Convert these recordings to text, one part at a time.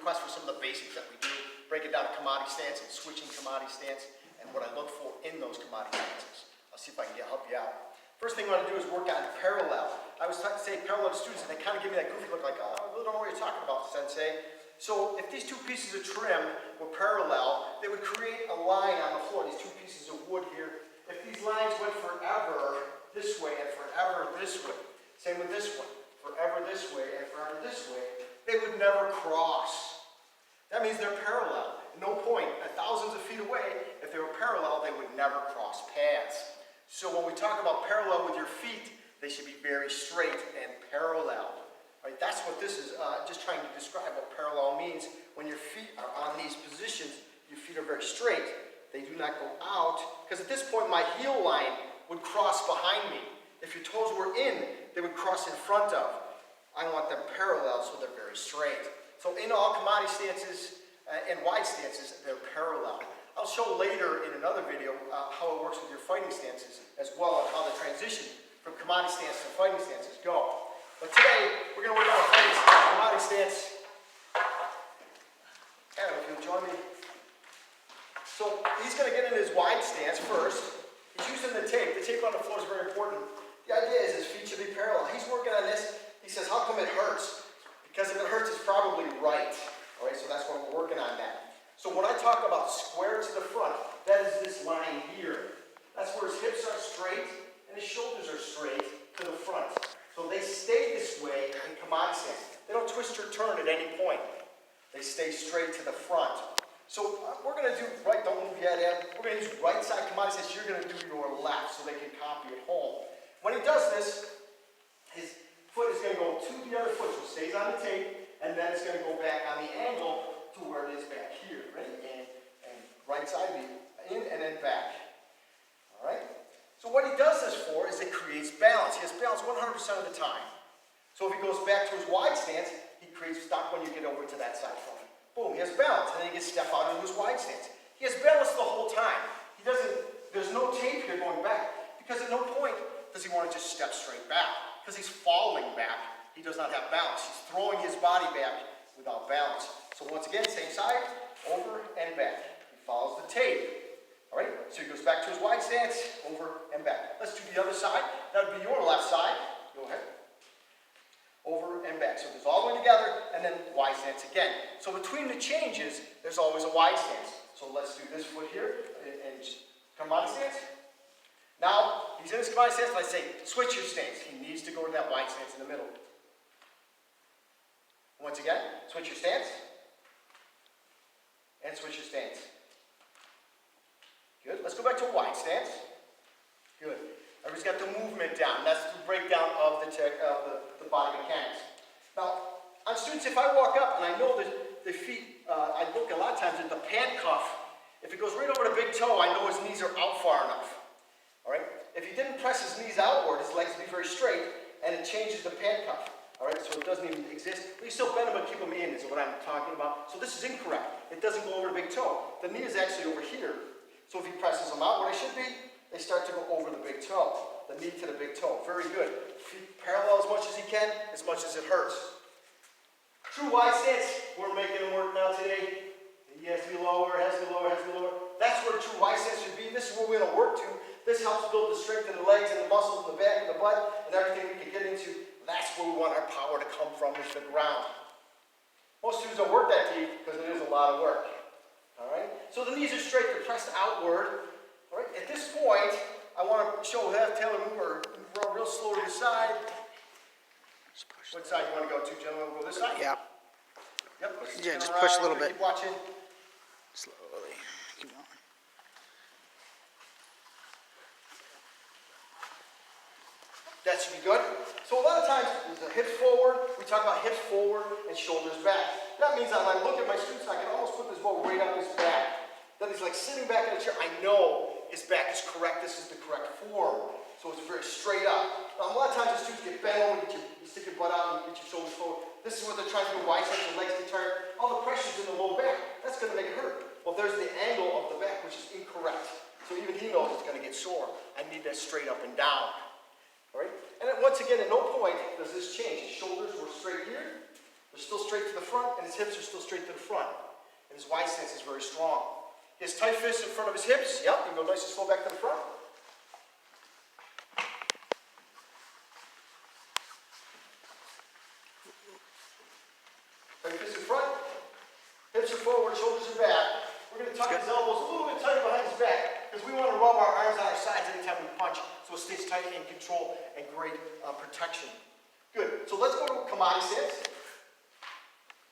requests for some of the basics that we do, break it down to Kumite stance and switching Kumite stance, and what I look for in those Kumite stances. I'll see if I can help you out. First thing I want to do is work on parallel. I was trying to say parallel to students, and they kind of give me that goofy look like, oh, I really don't know what you're talking about, Sensei. So if these two pieces of trim were parallel, they would create a line on the floor, these two pieces of wood here. If these lines went forever this way and forever this way, same with this one, forever this way and forever this way, they would never cross. That means they're parallel. At no point, at thousands of feet away, if they were parallel, they would never cross paths. So when we talk about parallel with your feet, they should be very straight and parallel. Right? That's what this is just trying to describe what parallel means. When your feet are on these positions, your feet are very straight. They do not go out, because at this point my heel line would cross behind me. If your toes were in, they would cross in front of. I want them parallel, so they're very straight. So in all Kumite stances and wide stances, they're parallel. I'll show later in another video how it works with your fighting stances as well, and how the transition from Kumite stance to fighting stances go. But today, we're going to work on a Kumite stance. Adam, if you'll join me. So he's going to get in his wide stance first. He's using the tape. The tape on the floor is very important. The idea is his feet should be parallel. He's working on this. He says, how come it hurts? Because if it hurts, it's probably right. All right, so that's why we're working on that. So when I talk about square to the front, that is this line here. That's where his hips are straight and his shoulders are straight to the front. So they stay this way in Kumite stance. They don't twist or turn at any point. They stay straight to the front. So we're going to do right, don't move yet, Ed. We're going to use right side Kumite stance. You're going to do your left so they can copy at home. When he does this, his foot is going to go to the other foot, so it stays on the tape, and then it's going to go back on the angle to where it is back here. Ready? And right side in and then back. All right? So what he does this for is it creates balance. He has balance 100% of the time. So if he goes back to his wide stance, he creates stop when you get over to that side front. Boom, he has balance, and then he can step out into his wide stance. He has balance the whole time. He doesn't, there's no tape here going back, because at no point does he want to just step straight back, because he's falling back. He does not have balance. He's throwing his body back without balance. So once again, same side, over and back. He follows the tape. All right, so he goes back to his wide stance, over and back. Let's do the other side. That would be your left side. Go ahead. Over and back. So it goes all the way together, and then wide stance again. So between the changes, there's always a wide stance. So let's do this foot here, and Kumite stance. Now, he's in his Kumite stance, and I say, switch your stance. He needs to go to that wide stance in the middle. Once again, switch your stance, and switch your stance. Good. Let's go back to a wide stance. Good. Everybody's got the movement down. That's the breakdown of the body mechanics. Now, on students, if I walk up and I know that the feet, I look a lot of times at the pant cuff. If it goes right over the big toe, I know his knees are out far enough. All right? If he didn't press his knees outward, his legs would be very straight, and it changes the pant cuff. All right? So it doesn't even exist. But you still bend them and keep them in, is what I'm talking about. So this is incorrect. It doesn't go over the big toe. The knee is actually over here. So if he presses them out where they should be, they start to go over the big toe. The knee to the big toe. Very good. Feet parallel as much as he can, as much as it hurts. True wide stance, we're making him work now today. He has to be lower, has to be lower, has to be lower. That's where true wide stance should be. This is where we're going to work to. This helps build the strength in the legs and the muscles in the back and the butt and everything we can get into. That's where we want our power to come from, is the ground. Most students don't work that deep because it is a lot of work. All right? So the knees are straight, they're pressed outward. All right? At this point, I want to show Taylor move real slow to the side. What side you want to go to, gentlemen? We'll go this side? Yeah. Yep. Yeah, just push a little bit. Keep watching. Slowly. Keep going. That should be good. So a lot of times, there's a hips forward. We talk about hips forward and shoulders back. That means that when I look at my students, I can almost put this ball right up his back. That he's like sitting back in a chair. I know his back is correct. This is the correct form. So it's very straight up. Now, a lot of times the students get bent over, you stick your butt out and get your shoulders forward. This is what they're trying to do. Wide stance, your legs get tired. All the pressure's in the low back. That's going to make it hurt. Well, there's the angle of the back, which is incorrect. So even he knows it's going to get sore. I need that straight up and down. All right? And then once again, at no point does this change. His shoulders were straight here. The are still straight to the front, and his hips are still straight to the front. And his wide stance is very strong. He has tight fists in front of his hips. Yep, you can go nice and slow back to the front. Tight fists in front. Hips are forward, shoulders are back. We're going to tuck his elbows a little bit tighter behind his back because we want to rub our arms on our sides anytime we punch so it stays tight and control and great protection. Good. So let's go to Kumite Stance.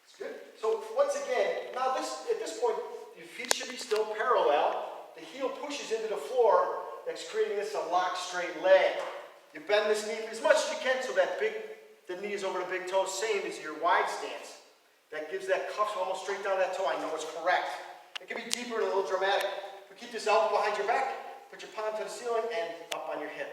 That's good. So once again, now at this point, your feet should be still parallel. The heel pushes into the floor. That's creating this a locked straight leg. You bend this knee as much as you can so that the knee is over the big toe, same as your wide stance. That gives that cuff almost straight down that toe. I know it's correct. It can be deeper and a little dramatic. But keep this elbow behind your back. Put your palm to the ceiling and up on your hip.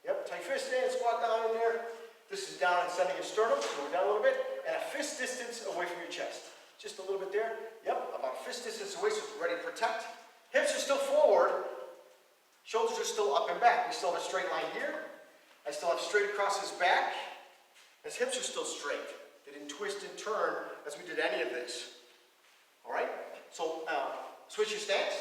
Yep, tight fist in, squat down in there. This is down and sending your sternum, so we're down a little bit, and a fist distance away from your chest. Just a little bit there. Yep, about a fist distance away, so we're ready to protect. Hips are still forward. Shoulders are still up and back. We still have a straight line here. I still have straight across his back. His hips are still straight. They didn't twist and turn as we did any of this. All right? So, switch your stance.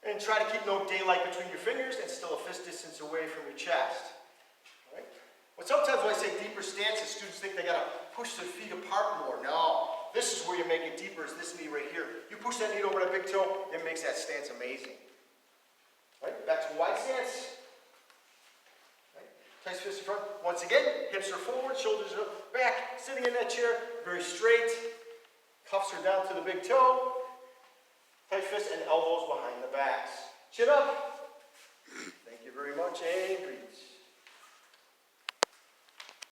And try to keep no daylight between your fingers and still a fist distance away from your chest. All right? But sometimes when I say deeper stances, students think they gotta push their feet apart more. No, this is where you make it deeper, is this knee right here. You push that knee over the big toe, it makes that stance amazing. All right, back to wide stance. All right. Tight fist in front. Once again, hips are forward, shoulders are back, sitting in that chair, very straight. Cuffs are down to the big toe. Tight fists and elbows behind the backs. Chin up. Thank you very much, and greets.